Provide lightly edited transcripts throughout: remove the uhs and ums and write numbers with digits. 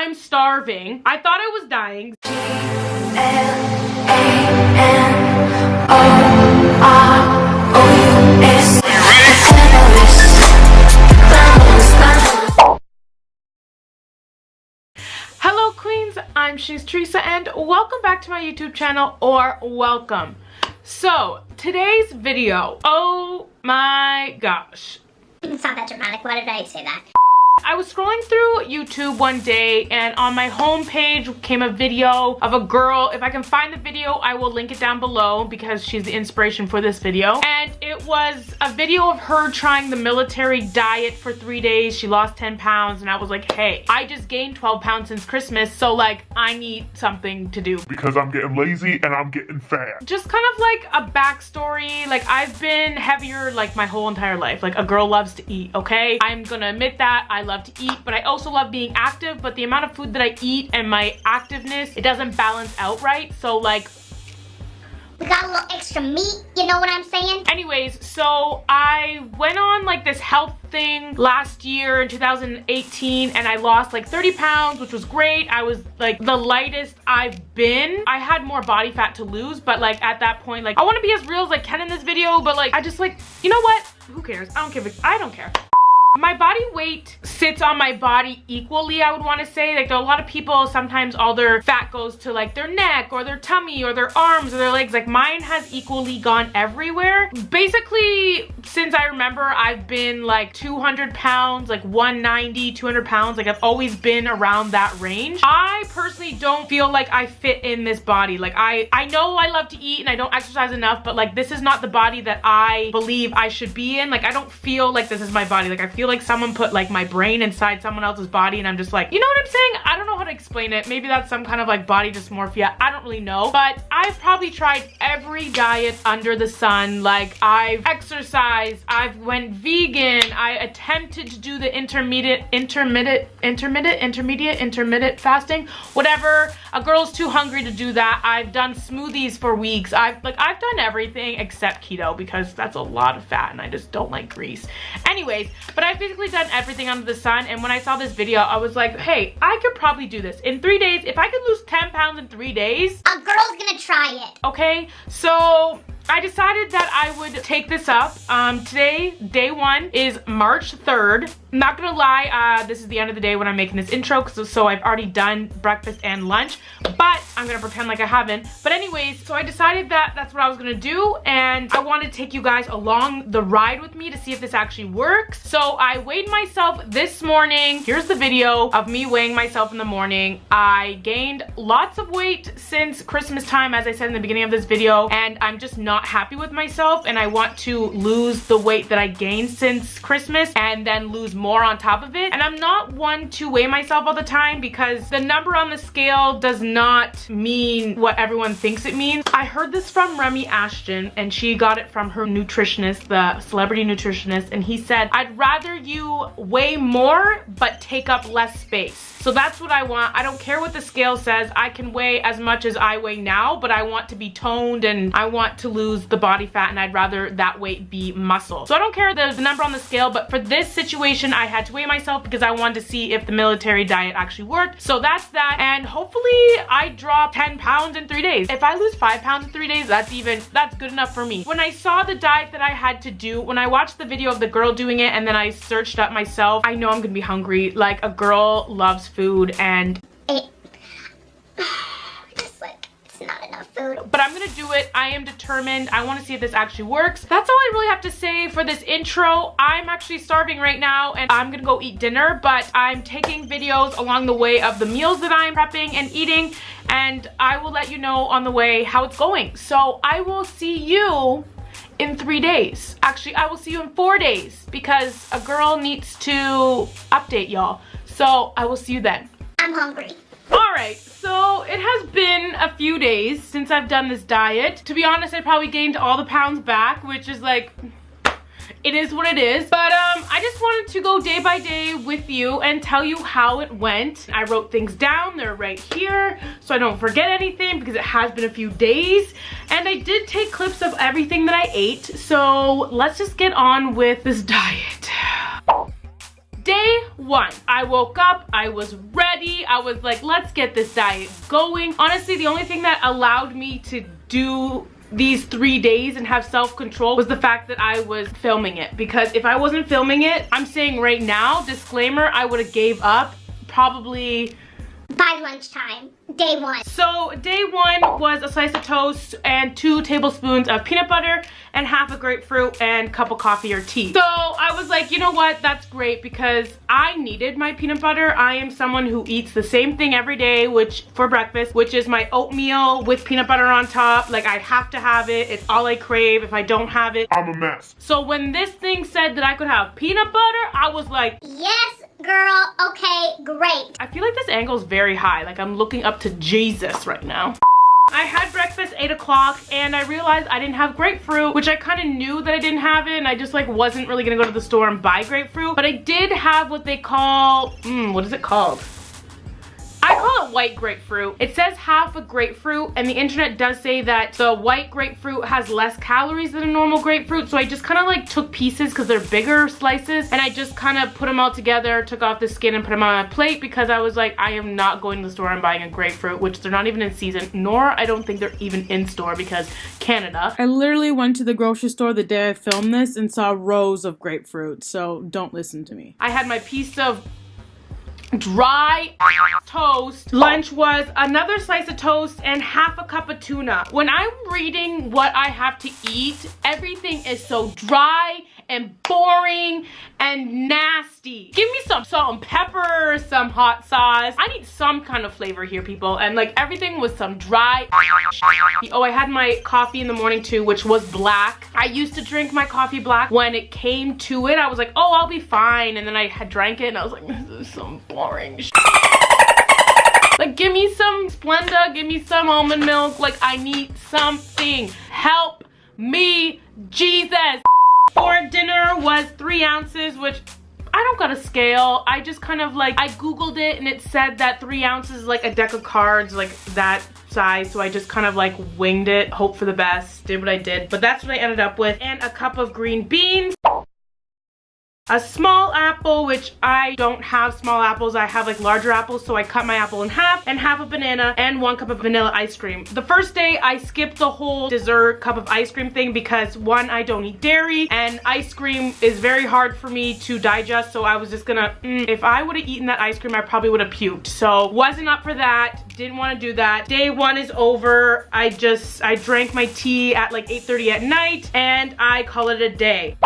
I'm starving. I thought I was dying. Hello queens, I'm Shanice Teresa and welcome back to my YouTube channel, or welcome. So today's video, oh my gosh. It's not that dramatic. Why did I say that? I was scrolling through YouTube one day and on my home page came a video of a girl. If I can find the video, I will link it down below because she's the inspiration for this video. And it was a video of her trying the military diet for 3 days. She lost 10 pounds and I was like, hey, I just gained 12 pounds since Christmas, so like I need something to do. Because I'm getting lazy and I'm getting fat. Just kind of like a backstory. Like I've been heavier like my whole entire life. Like a girl loves to eat, okay? I'm gonna admit that. I love to eat, but I also love being active, but the amount of food that I eat and my activeness, it doesn't balance out right. So like we got a little extra meat, you know what I'm saying? Anyways, so I went on like this health thing last year in 2018 and I lost like 30 pounds, which was great. I was like the lightest I've been. I had more body fat to lose, but like at that point, like I want to be as real as I can in this video, but like I just like, you know what? Who cares? I don't care. I don't care. My body weight sits on my body equally, I would want to say. Like there are a lot of people, sometimes all their fat goes to like their neck or their tummy or their arms or their legs. Like mine has equally gone everywhere. Basically, since I remember, I've been like 200 pounds, like 190, 200 pounds. Like I've always been around that range. I personally don't feel like I fit in this body. Like I know I love to eat and I don't exercise enough, but like this is not the body that I believe I should be in. Like I don't feel like this is my body. Like I feel like someone put like my brain inside someone else's body and I'm just like, you know what I'm saying? I don't know how to explain it. Maybe that's some kind of like body dysmorphia. I don't really know. But I've probably tried every diet under the sun. Like I've exercised, I've went vegan, I attempted to do the intermediate fasting, whatever. A girl's too hungry to do that. I've done smoothies for weeks. I've done everything except keto because that's a lot of fat and I just don't like grease. Anyways, but I've basically done everything under the sun, and when I saw this video I was like, hey, I could probably do this in 3 days. If I could lose 10 pounds in 3 days, a girl's gonna try it. Okay, so I decided that I would take this up. Today, day one, is March 3rd. I'm not gonna lie, this is the end of the day when I'm making this intro, so I've already done breakfast and lunch, but I'm gonna pretend like I haven't. But anyways, so I decided that that's what I was gonna do, and I wanted to take you guys along the ride with me to see if this actually works. So I weighed myself this morning. Here's the video of me weighing myself in the morning. I gained lots of weight since Christmas time, as I said in the beginning of this video, and I'm just not happy with myself, and I want to lose the weight that I gained since Christmas and then lose more on top of it. And I'm not one to weigh myself all the time because the number on the scale does not mean what everyone thinks it means. I heard this from Remy Ashton and she got it from her nutritionist, the celebrity nutritionist, and he said, I'd rather you weigh more but take up less space. So that's what I want. I don't care what the scale says. I can weigh as much as I weigh now, but I want to be toned and I want to lose the body fat, and I'd rather that weight be muscle. So I don't care the number on the scale, but for this situation, I had to weigh myself because I wanted to see if the military diet actually worked. So that's that, and hopefully I drop 10 pounds in 3 days. If I lose 5 pounds in 3 days, that's good enough for me. When I saw the diet that I had to do, when I watched the video of the girl doing it and then I searched up myself, I know I'm gonna be hungry. Like a girl loves food and Just like, it's not enough food. but I'm gonna do it. I am determined. I want to see if this actually works. That's all I really have to say for this intro. I'm actually starving right now and I'm gonna go eat dinner, but I'm taking videos along the way of the meals that I'm prepping and eating, and I will let you know on the way how it's going. So I will see you in 3 days. Actually, I will see you in 4 days because a girl needs to update y'all. So I will see you then. I'm hungry. Alright, so it has been a few days since I've done this diet. To be honest, I probably gained all the pounds back, which is like, it is what it is. But I just wanted to go day by day with you and tell you how it went. I wrote things down, they're right here, so I don't forget anything because it has been a few days. And I did take clips of everything that I ate, so let's just get on with this diet. day one, I woke up, I was ready, I was like, let's get this diet going. Honestly, the only thing that allowed me to do these 3 days and have self-control was the fact that I was filming it, because if I wasn't filming it, I'm saying right now, disclaimer, I would have gave up probably by lunchtime, day one. So day one was a slice of toast and 2 tablespoons of peanut butter and half a grapefruit and cup of coffee or tea. So I was like, you know what, that's great, because I needed my peanut butter. I am someone who eats the same thing every day, which for breakfast, which is my oatmeal with peanut butter on top. Like, I have to have it. It's all I crave. If I don't have it, I'm a mess. So when this thing said that I could have peanut butter, I was like, Yes, girl, okay, great. I feel like this angle is very high. Like, I'm looking up to Jesus right now. I had breakfast 8 o'clock and I realized I didn't have grapefruit, which I kind of knew that I didn't have it, and I just like wasn't really gonna go to the store and buy grapefruit. But I did have what they call, what is it called? I call it white grapefruit. It says half a grapefruit, and the internet does say that the white grapefruit has less calories than a normal grapefruit. So I just kind of like took pieces because they're bigger slices, and I just kind of put them all together, took off the skin and put them on my plate, because I was like, I am not going to the store and buying a grapefruit, which they're not even in season, nor I don't think they're even in store because Canada. I literally went to the grocery store the day I filmed this and saw rows of grapefruit, so don't listen to me. I had my piece of dry toast. Lunch was another slice of toast and half a cup of tuna. When I'm reading what I have to eat, everything is so dry and boring and nasty. Give me some salt and pepper, some hot sauce. I need some kind of flavor here, people. And like, everything was some dry. Oh, I had my coffee in the morning too, which was black. I used to drink my coffee black. When it came to it, I was like, oh, I'll be fine. And then I had drank it and I was like, this is some boring shit. Like, give me some Splenda, give me some almond milk. Like, I need something. Help me, Jesus. For dinner was 3 ounces, which I don't got a scale. I just kind of like, I Googled it and it said that 3 ounces is like a deck of cards, like that size. So I just kind of like winged it, hope for the best, did what I did. But that's what I ended up with. And a cup of green beans. A small apple, which I don't have small apples, I have like larger apples, so I cut my apple in half, and half a banana and 1 cup of vanilla ice cream. The first day I skipped the whole dessert cup of ice cream thing because 1, I don't eat dairy, and ice cream is very hard for me to digest, so I was just gonna, if I would have eaten that ice cream, I probably would have puked. So wasn't up for that, didn't want to do that. Day 1 is over. I drank my tea at like 8:30 at night, and I call it a day.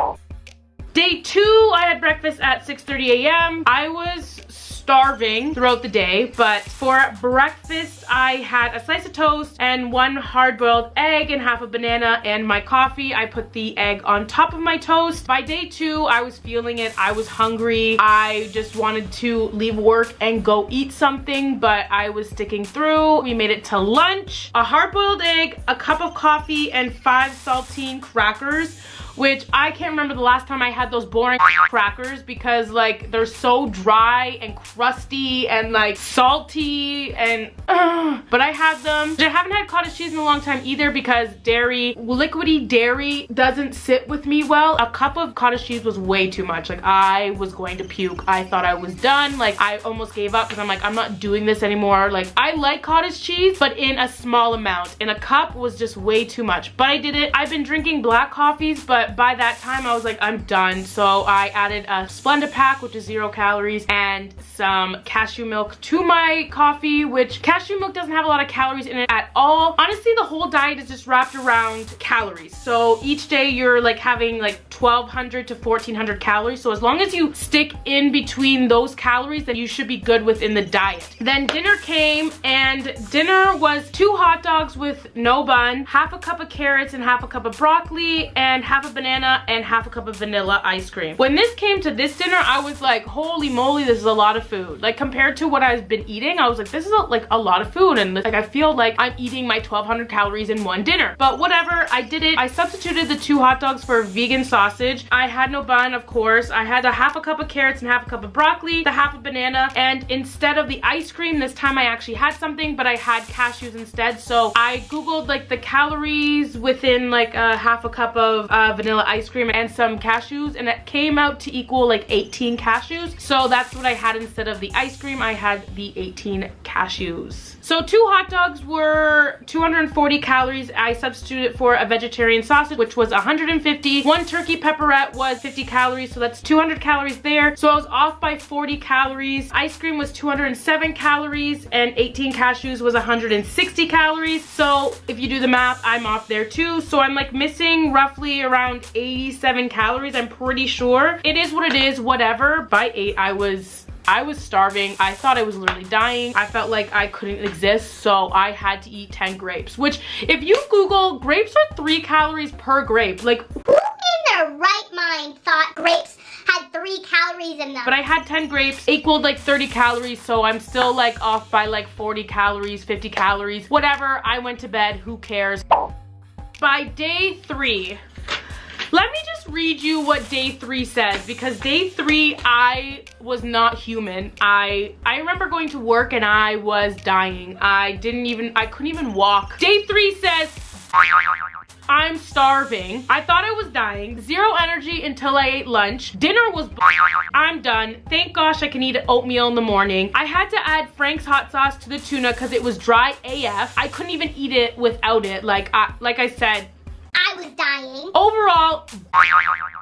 Day 2, I had breakfast at 6:30 a.m. I was starving throughout the day, but for breakfast, I had a slice of toast and 1 hard-boiled egg and half a banana and my coffee. I put the egg on top of my toast. By day 2, I was feeling it. I was hungry. I just wanted to leave work and go eat something, but I was sticking through. We made it to lunch. A hard-boiled egg, a cup of coffee, and 5 saltine crackers, which I can't remember the last time I had those boring crackers, because like they're so dry and crusty and like salty and but I had them. I haven't had cottage cheese in a long time either, because dairy, liquidy dairy doesn't sit with me well. A cup of cottage cheese was way too much. Like, I was going to puke. I thought I was done. Like, I almost gave up because I'm like, I'm not doing this anymore. Like, I like cottage cheese, but in a small amount, and a cup was just way too much. But I did it. I've been drinking black coffees, but by that time I was like, I'm done. So I added a Splenda pack, which is 0 calories, and some cashew milk to my coffee, which cashew milk doesn't have a lot of calories in it at all. Honestly, the whole diet is just wrapped around calories. So each day you're like having like 1,200 to 1,400 calories. So as long as you stick in between those calories, then you should be good within the diet. Then dinner came, and dinner was 2 hot dogs with no bun, half a cup of carrots and half a cup of broccoli, and half a banana and half a cup of vanilla ice cream. When this came to this dinner, I was like, holy moly, this is a lot of food. Like, compared to what I've been eating, I was like, this is like a lot of food, and like I feel like I'm eating my 1,200 calories in one dinner. But whatever, I did it. I substituted the 2 hot dogs for vegan sausage. I had no bun, of course. I had a half a cup of carrots and half a cup of broccoli, the half a banana, and instead of the ice cream, this time I actually had something, but I had cashews instead. So I Googled like the calories within like a half a cup of vanilla ice cream and some cashews, and it came out to equal like 18 cashews. So that's what I had instead of the ice cream. I had the 18 cashews. So 2 hot dogs were 240 calories. I substituted for a vegetarian sausage, which was 150. 1 turkey pepperette was 50 calories, so that's 200 calories there. So I was off by 40 calories. Ice cream was 207 calories, and 18 cashews was 160 calories. So if you do the math, I'm off there too. So I'm like missing roughly around 87 calories, I'm pretty sure. It is what it is, whatever. By 8, I was starving. I thought I was literally dying. I felt like I couldn't exist, so I had to eat 10 grapes, which if you Google, grapes are 3 calories per grape. Like, who in their right mind thought grapes had 3 calories in them? But I had 10 grapes, equaled like 30 calories, so I'm still like off by like 40 calories, 50 calories, whatever. I went to bed, who cares? By day 3, let me just read you what day 3 says, because day 3, I was not human. I remember going to work and I was dying. I couldn't even walk. Day 3 says, I'm starving. I thought I was dying. 0 energy until I ate lunch. Dinner was I'm done. Thank gosh I can eat oatmeal in the morning. I had to add Frank's hot sauce to the tuna because it was dry AF. I couldn't even eat it without it. Like I said, I was dying. overall,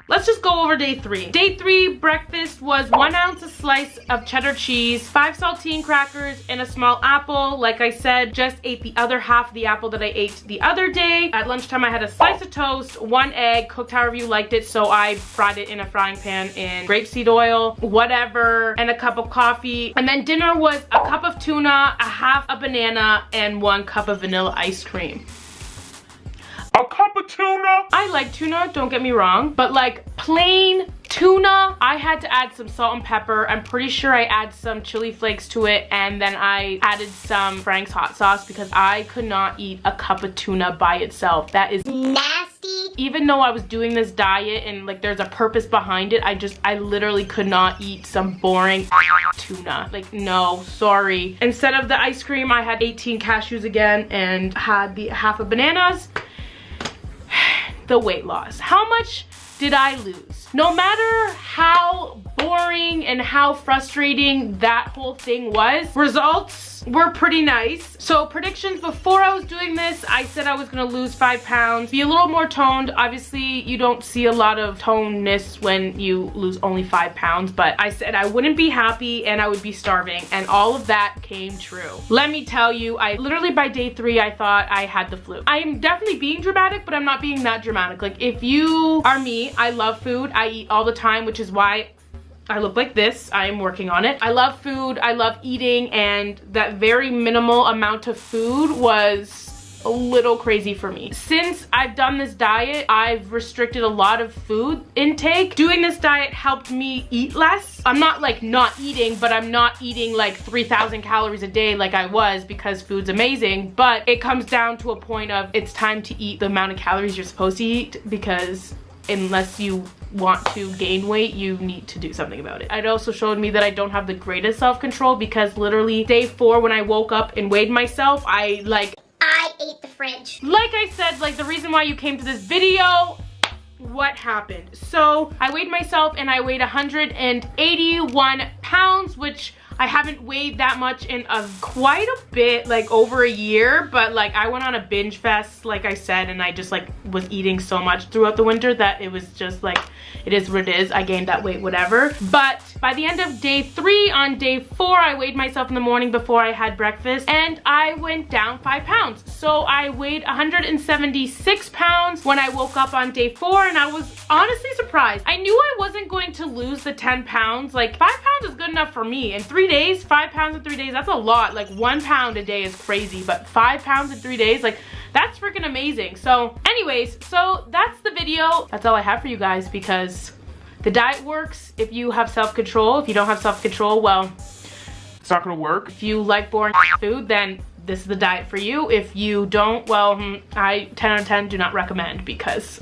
let's just go over day 3. Day 3 breakfast was 1 ounce of slice of cheddar cheese, 5 saltine crackers, and a small apple. Like I said, just ate the other half of the apple that I ate the other day. At lunchtime, I had a slice of toast, 1 egg, cooked however you liked it, so I fried it in a frying pan in grapeseed oil, whatever, and a cup of coffee. And then dinner was a cup of tuna, a half a banana, and 1 cup of vanilla ice cream. A cup of tuna? I like tuna, don't get me wrong, but like plain tuna, I had to add some salt and pepper. I'm pretty sure I add some chili flakes to it, and then I added some Frank's hot sauce because I could not eat a cup of tuna by itself. That is nasty. Even though I was doing this diet and like there's a purpose behind it, I literally could not eat some boring tuna. Like, no, sorry. Instead of the ice cream, I had 18 cashews again and had the half of bananas. The weight loss. How much did I lose? No matter how boring and how frustrating that whole thing was, results were pretty nice. So predictions before I was doing this, I said I was gonna lose 5 pounds, be a little more toned. Obviously, you don't see a lot of tonedness when you lose only 5 pounds, but I said I wouldn't be happy and I would be starving, and all of that came true. Let me tell you, I literally by day 3, I thought I had the flu. I'm definitely being dramatic, but I'm not being that dramatic. Like, if you are me, I love food. I eat all the time, which is why I look like this. I am working on it. I love food, I love eating, and that very minimal amount of food was a little crazy for me. Since I've done this diet, I've restricted a lot of food intake. Doing this diet helped me eat less. I'm not like not eating, but I'm not eating like 3,000 calories a day like I was, because food's amazing, but it comes down to a point of it's time to eat the amount of calories you're supposed to eat, because unless you want to gain weight, you need to do something about it. It also showed me that I don't have the greatest self-control, because literally day 4 when I woke up and weighed myself, I ate the fridge. Like I said, like the reason why you came to this video, what happened? So I weighed myself and I weighed 181 pounds, which I haven't weighed that much in quite a bit, like over a year, but like I went on a binge fest, like I said, and I just like was eating so much throughout the winter that it was just like, it is what it is. I gained that weight, whatever. But by the end of day 3, on day 4, I weighed myself in the morning before I had breakfast, and I went down 5 pounds. So I weighed 176 pounds when I woke up on day 4, and I was honestly surprised. I knew I wasn't going to lose the 10 pounds. Like 5 pounds is good enough for me. In 3 days, 5 pounds in 3 days, that's a lot. Like 1 pound a day is crazy, but 5 pounds in 3 days, like that's freaking amazing. So anyways, so that's the video. That's all I have for you guys, because the diet works if you have self-control. If you don't have self-control, well, It's not gonna work. if you like boring food, then this is the diet for you. If you don't, well, I 10 out of 10 do not recommend, because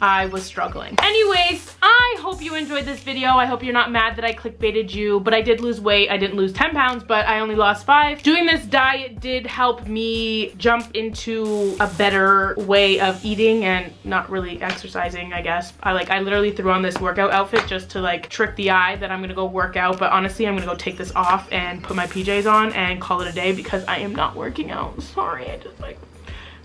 I was struggling. Anyways, I hope you enjoyed this video. I hope you're not mad that I clickbaited you, but I did lose weight. I didn't lose 10 pounds, but I only lost 5. Doing this diet did help me jump into a better way of eating and not really exercising, I guess. I literally threw on this workout outfit just to like trick the eye that I'm gonna go work out, but honestly, I'm gonna go take this off and put my PJs on and call it a day because I am not working out. Sorry, I just like...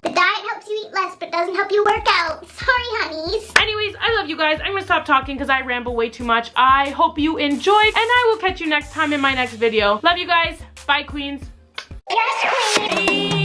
The diet helps you eat less, but doesn't help you work out. Sorry, honeys. Anyways, I love you guys. I'm gonna stop talking because I ramble way too much. I hope you enjoyed, and I will catch you next time in my next video. Love you guys. Bye, queens. Yes, queen.